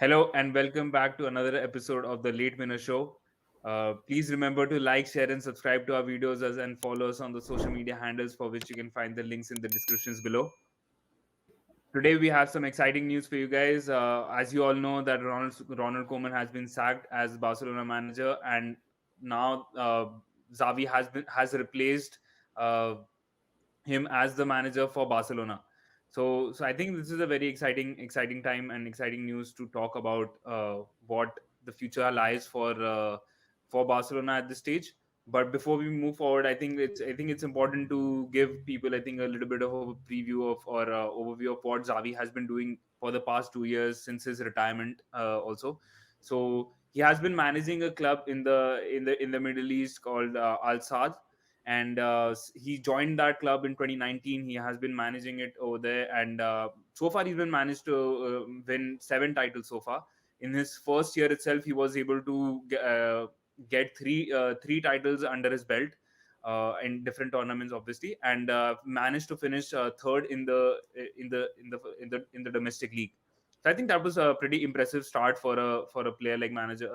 Hello and welcome back to another episode of the 𝗕𝗏𝗓𝗕 Show. Please remember to like, share, and subscribe to our videos and follow us on the social media handles for which you can find the links in the descriptions below. Today we have some exciting news for you guys. As you all know, that Ronald Koeman has been sacked as Barcelona manager, and now Xavi has replaced uh, him as the manager for Barcelona. So I think this is a very exciting time and exciting news to talk about what the future lies for Barcelona at this stage. But before we move forward, I think it's important to give people, I think, a little bit of a preview of or overview of what Xavi has been doing for the past 2 years since his retirement. Also, so he has been managing a club in the Middle East called Al Sadd, and he joined that club in 2019. He has been managing it over there, and so far he's been managed to win 7 titles so far. In his first year itself, he was able to get three titles under his belt in different tournaments, obviously, and managed to finish third in the domestic league. So I think that was a pretty impressive start for a player like manager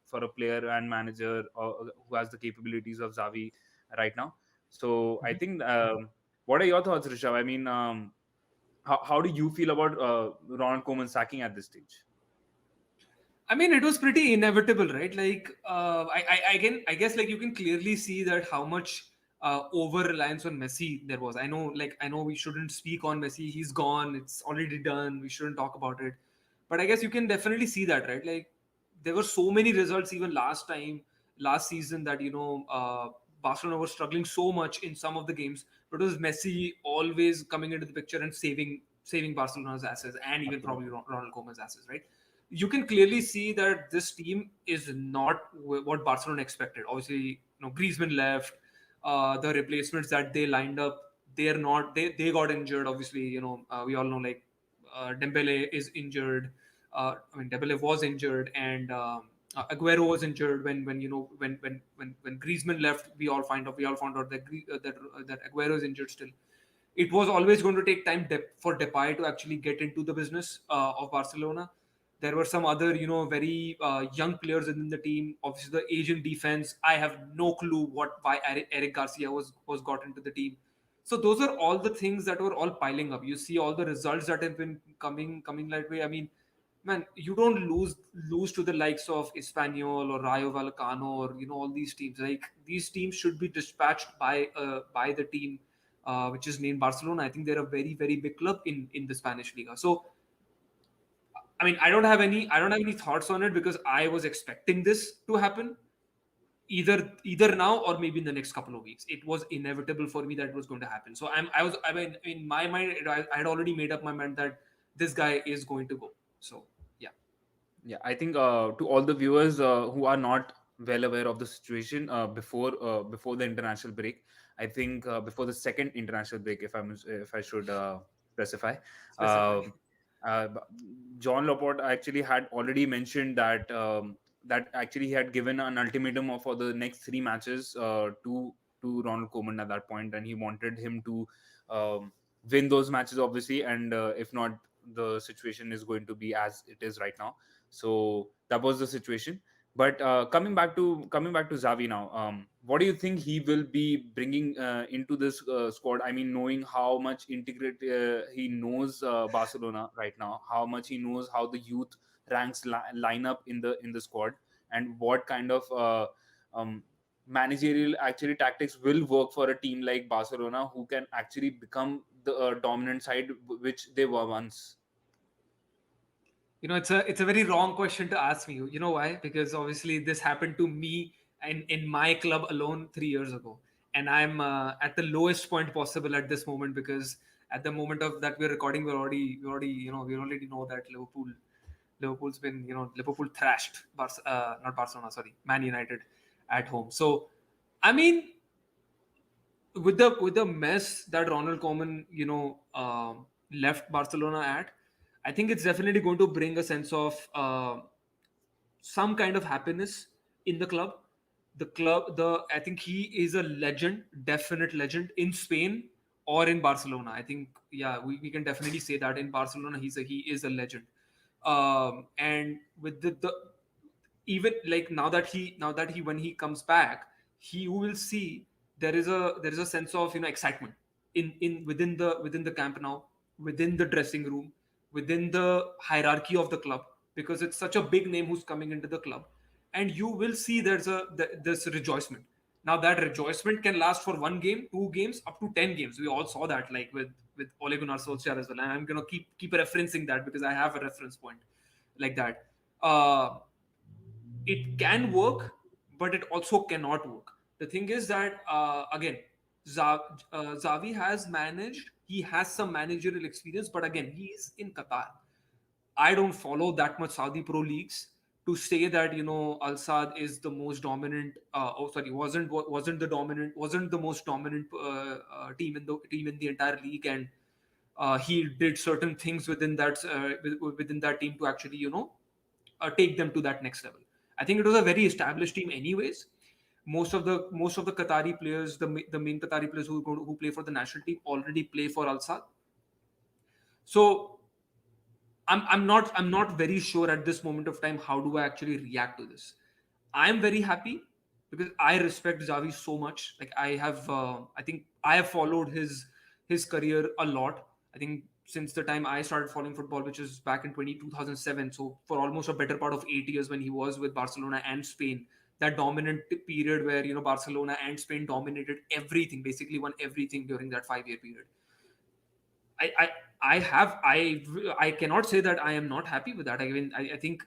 for a player and manager who has the capabilities of Xavi right now. So I think, what are your thoughts, Rishabh? I mean, how do you feel about Ronald Koeman sacking at this stage? I mean, it was pretty inevitable, right? Like, I guess, like you can clearly see that how much over reliance on Messi there was. I know we shouldn't speak on Messi. He's gone. It's already done. We shouldn't talk about it. But I guess you can definitely see that, right? Like, there were so many results even last season that Barcelona was struggling so much in some of the games, but it was Messi always coming into the picture and saving Barcelona's asses and even probably Absolutely. Ronald Koeman's asses, right? You can clearly see that this team is not what Barcelona expected. Obviously, Griezmann left. The replacements that they lined up, they are not. They got injured. Obviously, we all know, like, Dembele is injured. Dembele was injured, and Aguero was injured when Griezmann left. We all found out that Aguero is injured still. It was always going to take time for Depay to actually get into the business of Barcelona. There were some other, very young players within the team. Obviously, the Asian defense. I have no clue why Eric Garcia was got into the team. So those are all the things that were all piling up. You see all the results that have been coming that way. I mean, man, you don't lose to the likes of Espanyol or Rayo Vallecano or all these teams. Like, these teams should be dispatched by the team which is named Barcelona. I think they're a very, very big club in the Spanish Liga. So I mean, I don't have any thoughts on it because I was expecting this to happen either now or maybe in the next couple of weeks. It was inevitable for me that it was going to happen. So I mean, in my mind, I had already made up my mind that this guy is going to go. So yeah. Yeah, I think, to all the viewers who are not well aware of the situation, before the international break, I think before the second international break, if I should specify, Specify. uh, uh, John Laporte actually had already mentioned that that actually he had given an ultimatum for the next 3 matches to Ronald Koeman at that point, and he wanted him to win those matches, obviously, and if not, the situation is going to be as it is right now. So that was the situation. But coming back to Xavi now, what do you think he will be bringing into this squad? I mean, knowing how much integrate he knows Barcelona right now, how much he knows how the youth ranks line up in the squad, and what kind of um, managerial actually tactics will work for a team like Barcelona, who can actually become the dominant side which they were once. It's a very wrong question to ask me. You know why? Because obviously this happened to me in my club alone 3 years ago, and I'm at the lowest point possible at this moment because at the moment of that we're recording, we already know that Liverpool thrashed not Barcelona, sorry, Man United at home. So, I mean, with the mess that Ronald Koeman, left Barcelona at, I think it's definitely going to bring a sense of some kind of happiness in the club. The I think he is a legend, definite legend in Spain or in Barcelona. I think, yeah, we can definitely say that in Barcelona he is a legend. And with the even like now that he when he comes back, you will see there is a sense of excitement in within the camp now, within the dressing room, within the hierarchy of the club, because it's such a big name who's coming into the club. And you will see this rejoicement. Now that rejoicement can last for 1 game, 2 games, up to 10 games. We all saw that, like with Ole Gunnar Solskjaer as well. And I'm gonna keep referencing that because I have a reference point like that. It can work, but it also cannot work. The thing is that again, Xavi has managed. He has some managerial experience, but again, he is in Qatar. I don't follow that much Saudi pro leagues to say that Al Sadd is the most dominant. Oh, sorry, wasn't the most dominant team in the entire league, and he did certain things within that team to actually take them to that next level. I think it was a very established team, anyways. Most of the Qatari players, the main Qatari players who play for the national team already play for Al Sadd. So I'm not very sure at this moment of time how do I actually react to this. I'm very happy because I respect Xavi so much. Like I think I have followed his career a lot. I think since the time I started following football, which is back in 2007. So for almost a better part of 8 years when he was with Barcelona and Spain, that dominant period where Barcelona and Spain dominated everything, basically won everything during that 5 year period. I I I cannot say that I am not happy with that. I mean, I think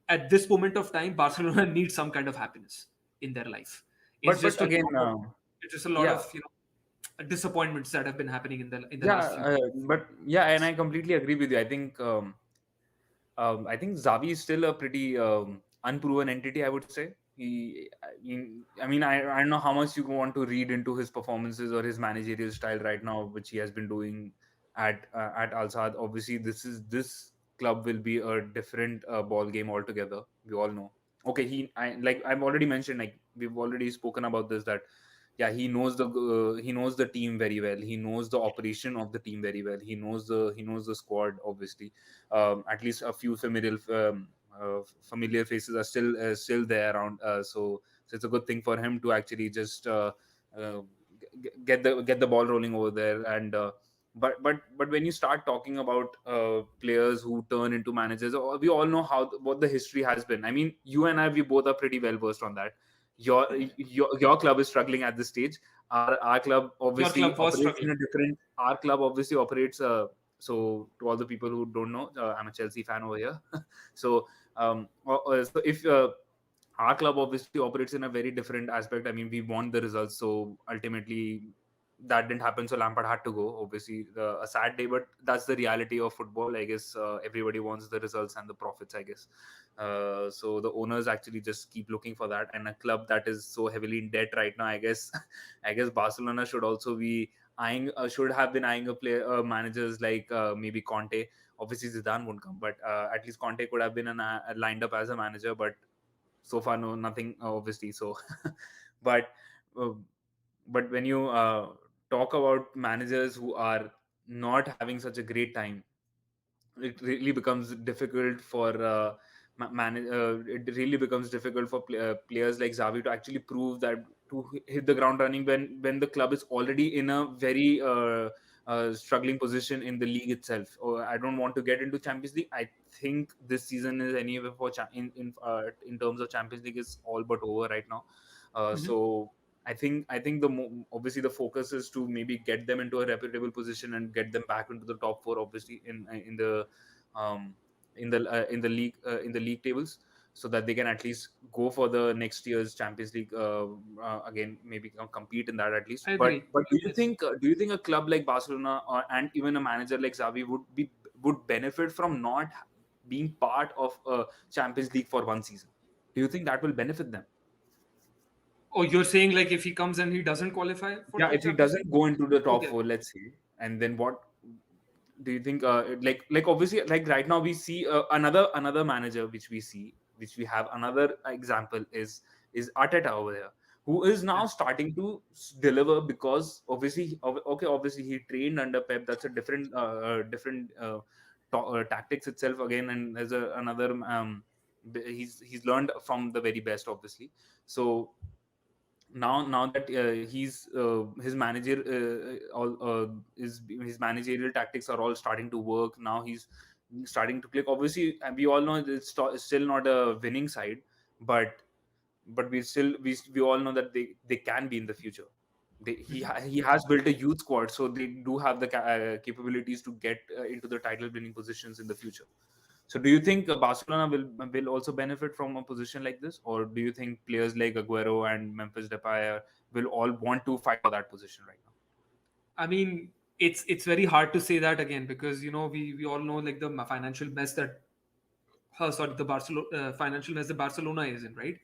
at this moment of time, Barcelona needs some kind of happiness in their life. It's But just a again, lot of it's just a lot yeah, of disappointments that have been happening in the yeah, last few. but yeah, and I completely agree with you. I think Xavi is still a pretty unproven entity, I would say. I don't know how much you want to read into his performances or his managerial style right now, which he has been doing at Al Sadd. Obviously, this club will be a different ball game altogether. We all know. Okay, like I've already mentioned, like we've already spoken about this, that yeah, he knows the team very well. He knows the operation of the team very well. He knows the squad, obviously. At least a few familiar faces are still there around. So it's a good thing for him to actually just uh, get the ball rolling over there. And but when you start talking about players who turn into managers, we all know what the history has been. I mean, you and I, we both are pretty well versed on that. Your club is struggling at this stage. Our club Your obviously club was operates in struggling. a different. Our club obviously operates. So to all the people who don't know, I'm a Chelsea fan over here. So if our club obviously operates in a very different aspect. I mean, we want the results, so ultimately that didn't happen. So Lampard had to go. Obviously, a sad day, but that's the reality of football. I guess everybody wants the results and the profits, I guess. So the owners actually just keep looking for that. And a club that is so heavily in debt right now, I guess, I guess Barcelona should also be should have been eyeing a player managers like maybe Conte. Obviously, Zidane won't come, but at least Conte could have been lined up as a manager. But so far, no, nothing, obviously. So, but uh, but when you talk about managers who are not having such a great time, it really becomes difficult for it really becomes difficult for players like Xavi to actually prove that, to hit the ground running when the club is already in a very struggling position in the league itself. Or I don't want to get into Champions League. I think this season is anyway for in terms of Champions League is all but over right now. Mhm. So I think obviously the focus is to maybe get them into a reputable position and get them back into the top four, obviously um, in the league tables, so that they can at least go for the next year's Champions League again, maybe compete in that at least. I But agree. but Yes. do you think a club like Barcelona and even a manager like Xavi would benefit from not being part of a Champions League for one season? Do you think that will benefit them? Oh, you're saying like if he comes and he doesn't qualify for Yeah, the if he Champions doesn't League? go into the top Okay. four, let's say, and then what do you think? Like obviously, like right now we see another manager which we have another example is Arteta over here, who is Yeah. now starting to deliver because obviously, okay, obviously he trained under Pep. That's a different tactics itself again, and there's another he's learned from the very best, obviously. So now that his manager all his managerial tactics are all starting to work now, he's starting to click. Obviously, and we all know it's still not a winning side, but we all know that they can be in the future. He has built a youth squad, so they do have the capabilities to get into the title winning positions in the future. So do you think Barcelona will also benefit from a position like this, or do you think players like Aguero and Memphis Depay will all want to fight for that position right now? I mean, it's very hard to say that again, because we all know like the financial mess that the Barcelona financial mess that Barcelona is in, right?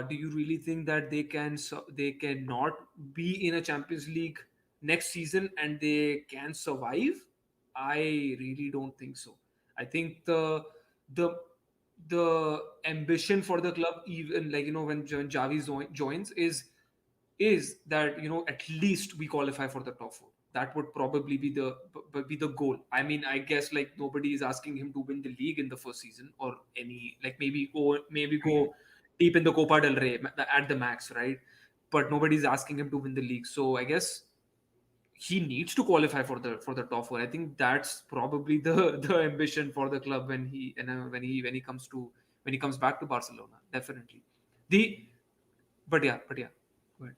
Do you really think that they cannot be in a Champions League next season and they can survive? I really don't think so. I think the the ambition for the club, even like when Xavi joins, is that at least we qualify for the top four. That would probably be the goal. I mean, I guess like nobody is asking him to win the league in the first season, or any, like, maybe go deep in the Copa del Rey at the max, right? But nobody's asking him to win the league. So I guess he needs to qualify for the top four. I think that's probably the ambition for the club when he comes back to Barcelona. Definitely. The but yeah. Go ahead.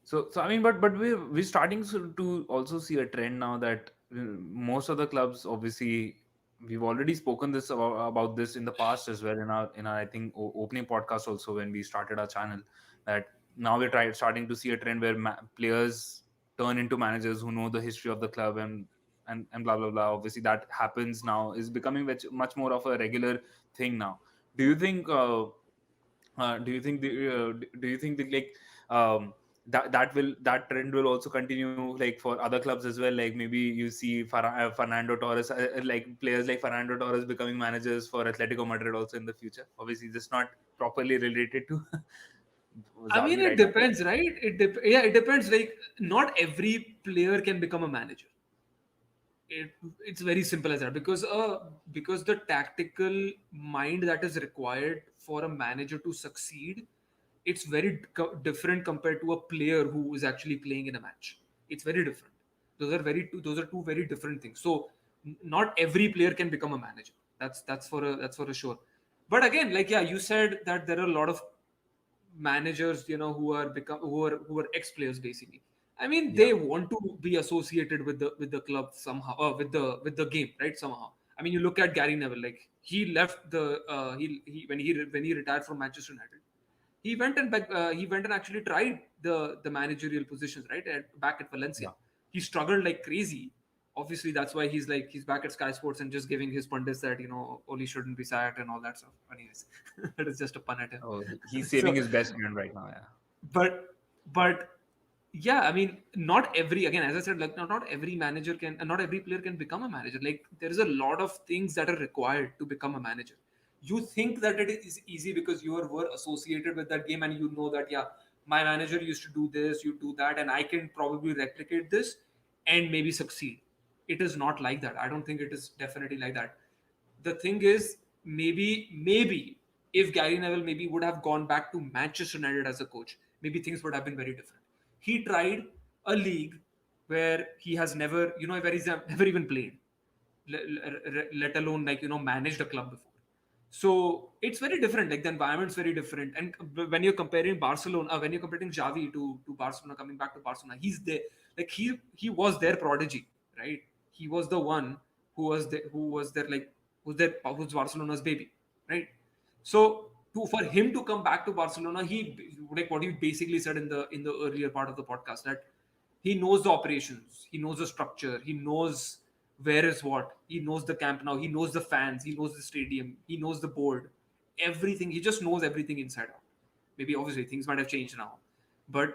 So I mean, but we're starting to also see a trend now that most of the clubs, obviously, we've already spoken this about this in the past as well in our I think opening podcast also when we started our channel, that now we're starting to see a trend where players turn into managers who know the history of the club, and blah blah blah. Obviously, that happens now, is becoming much more of a regular thing now. Do you think? Do you think that, like, that trend will also continue, like, for other clubs as well? Like, maybe you see Fernando Torres, like players like Fernando Torres becoming managers for Atletico Madrid also in the future. Obviously, just not properly related to I mean, Xavi it right now. depends, right? It depends. Like, not every player can become a manager. It's very simple as that, because the tactical mind that is required for a manager to succeed, it's very different compared to a player who is actually playing in a match. It's very different. Those are two very different things. So not every player can become a manager. That's for a sure. But again, like, yeah, you said that there are a lot of managers, who are ex players basically. I mean, Yeah. they want to be associated with the club somehow, with the game, right? Somehow. I mean, you look at Gary Neville. Like, he left he when he retired from Manchester United, he went and actually tried the managerial positions, right? Back at Valencia, Yeah. he struggled like crazy. Obviously, that's why he's back at Sky Sports and just giving his pundits that Oli shouldn't be sacked and all that stuff. Anyways, that is just a pun at him. Oh, he's saving So, his best friend right now. Yeah. but yeah, I mean, not every, again, as I said, like, not every manager can, and not every player can become a manager. Like, there is a lot of things that are required to become a manager. You think that it is easy because were associated with that game, and you know that, yeah, my manager used to do this, you do that, and I can probably replicate this and maybe succeed. It is not like that. I don't think it is definitely like that. The thing is, maybe if Gary Neville maybe would have gone back to Manchester United as a coach, maybe things would have been very different. He tried a league where he has never, where he's never even played, let alone, like, managed a club before. So it's very different. Like, the environment's very different. And when you're comparing when you're comparing Xavi to Barcelona, coming back to Barcelona, he's there. Like, he was their prodigy, right? He was the one who's Barcelona's baby, right? So for him to come back to Barcelona, like what you basically said in the earlier part of the podcast, that he knows the operations, he knows the structure, he knows where is what, he knows the camp now, he knows the fans, he knows the stadium, he knows the board, everything. He just knows everything inside out. Maybe obviously things might have changed now, but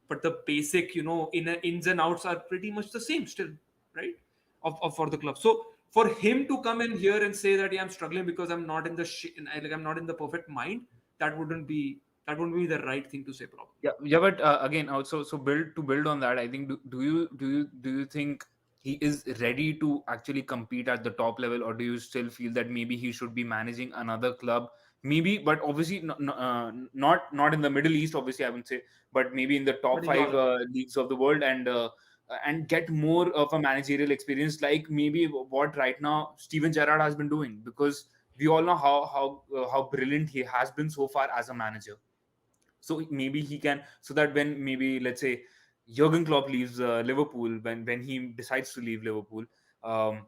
the basic, ins and outs are pretty much the same still, right? Of For the club. So for him to come in here and say that, yeah, I'm struggling because I'm not in I'm not in the perfect mind, that wouldn't be the right thing to say, probably. Yeah, yeah, but again, also, so build on that. I think, do you think he is ready to actually compete at the top level, or do you still feel that maybe he should be managing another club, maybe, but obviously not in the Middle East, obviously I would say, but maybe in the top But in 5 Europe, leagues of the world, and get more of a managerial experience, like maybe what right now Steven Gerrard has been doing, because we all know how brilliant he has been so far as a manager. So maybe he can, so that when maybe let's say Jurgen Klopp leaves Liverpool, when he decides to leave Liverpool, um,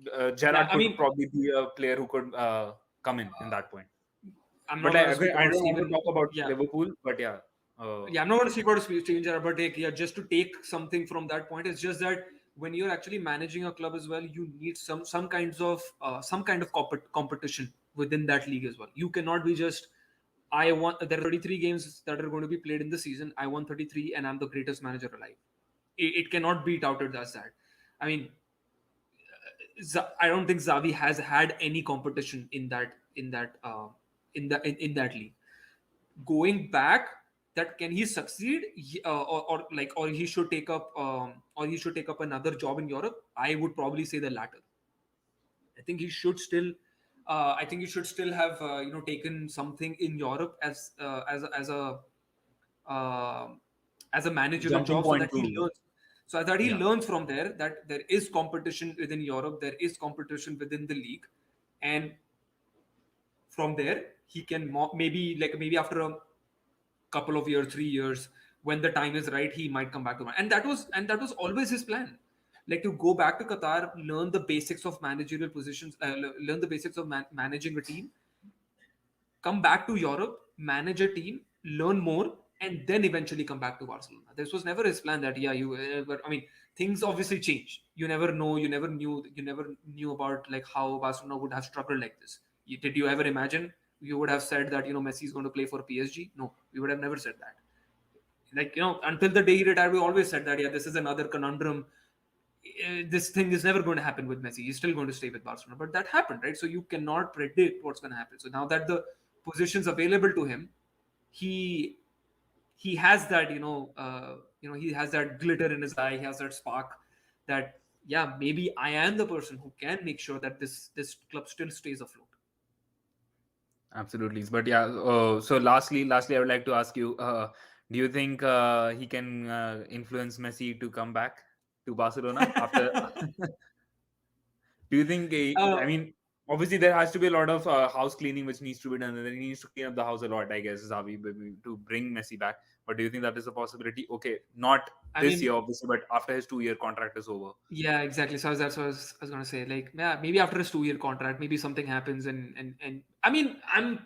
yeah. Gerrard I could mean, probably be a player who could come in that point. I'm not But going to I speak again, I about don't want to Steven. talk about Yeah, Liverpool, but yeah, yeah. I'm not going to speak about Steven Gerrard, but yeah, just to take something from that point, it's just that when you're actually managing a club as well, you need some kind of competition within that league as well. You cannot be just I want there are 33 games that are going to be played in the season. I won 33 and I'm the greatest manager alive. It cannot be touted as that. I mean, I don't think Xavi has had any competition in that league. Going back, that can he succeed, or he should take up another job in Europe. I would probably say the latter. I think he should still. I think he should still have taken something in Europe uh, as a managerial jumping job, so point that he to, learns. So that he yeah, learns from there that there is competition within Europe, there is competition within the league, and from there he can maybe after a couple of years, 3 years, when the time is right, he might come back to man. And that was always his plan, like to go back to Qatar, learn the basics of managerial positions, learn the basics of managing a team, come back to Europe, manage a team, learn more, and then eventually come back to Barcelona. This was never his plan that, yeah, but I mean, things obviously change. You never know, you never knew about like how Barcelona would have struggled like this. Did you ever imagine you would have said that, Messi is going to play for PSG? No, we would have never said that. Like, until the day he retired, we always said that, yeah, this is another conundrum. This thing is never going to happen with Messi. He's still going to stay with Barcelona. But that happened, right? So you cannot predict what's going to happen. So now that the positions available to him, he he has that, he has that glitter in his eye. He has that spark that, yeah, maybe I am the person who can make sure that this club still stays afloat. absolutely. But yeah, so lastly, I would like to ask you, do you think he can influence Messi to come back to Barcelona after? Do you think? I uh, mean, obviously there has to be a lot of house cleaning which needs to be done, and then he needs to clean up the house a lot, I guess, Xavi, to bring Messi back. But do you think that is a possibility? Okay, not I this year, mean, obviously, but after his 2-year contract is over. yeah, exactly. So that's what I was gonna say. Like, yeah, maybe after his 2 year contract, maybe something happens, and I mean, I'm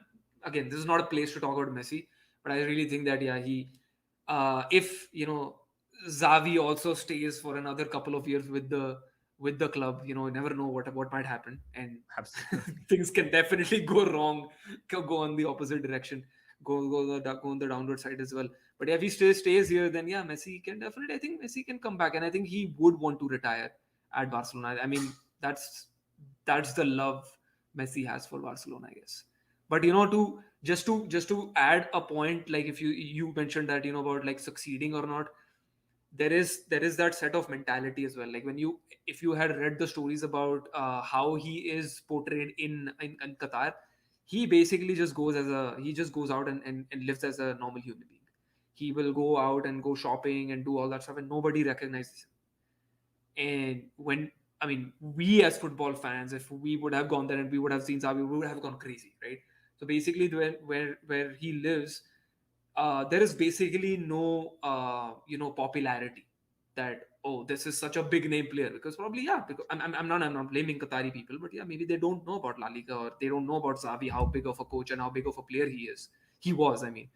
again, this is not a place to talk about Messi, but I really think that, yeah, if Xavi also stays for another couple of years with the club, you never know what might happen, and Absolutely. things can definitely go wrong, go on the opposite direction, go on the downward side as well. But if he stays here, then yeah, Messi can definitely. I think Messi can come back, and I think he would want to retire at Barcelona. I mean, that's the love Messi has for Barcelona, I guess. But to add a point, like if you mentioned that, about like succeeding or not, there is that set of mentality as well. Like when if you had read the stories about how he is portrayed in Qatar, he just goes out and lives as a normal human being. He will go out and go shopping and do all that stuff, and nobody recognizes him. And when, I mean, we as football fans, if we would have gone there and we would have seen Xavi, we would have gone crazy, right? So basically, where he lives, there is basically no popularity, that, oh, this is such a big name player, because probably, yeah, because I'm not blaming Qatari people, but yeah, maybe they don't know about La Liga, or they don't know about Xavi, how big of a coach and how big of a player he was, I mean.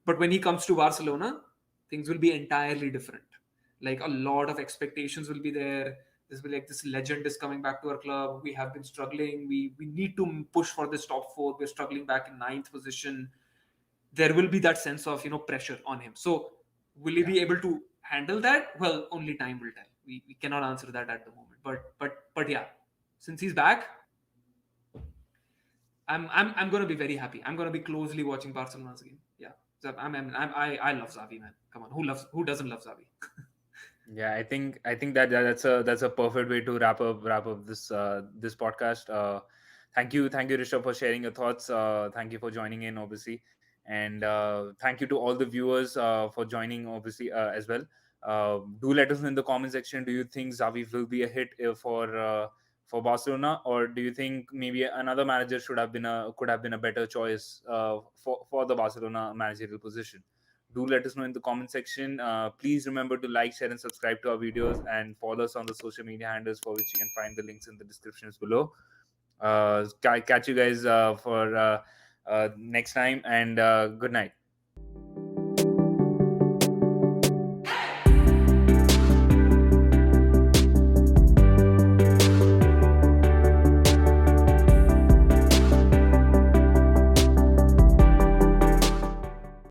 But when he comes to Barcelona, things will be entirely different. Like, a lot of expectations will be there. This will be like, this legend is coming back to our club. We have been struggling. We need to push for this top four. We're struggling back in ninth position. There will be that sense of pressure on him. So will he Yeah. be able to handle that? Well, only time will tell. We cannot answer that at the moment. But yeah, since he's back, I'm gonna be very happy. I'm gonna be closely watching Barcelona's game. Yeah. So I love Xavi, man. Come on, who doesn't love Xavi? Yeah, I think that's a perfect way to wrap up this podcast. Thank you, Rishabh, for sharing your thoughts. Thank you for joining in, obviously, and thank you to all the viewers for joining, obviously, as well. Do let us know in the comment section. Do you think Xavi will be a hit for Barcelona, or do you think maybe another manager could have been a better choice for the Barcelona managerial position? Do let us know in the comment section. Please remember to like, share, and subscribe to our videos, and follow us on the social media handles, for which you can find the links in the descriptions below. Catch you guys for next time, and good night.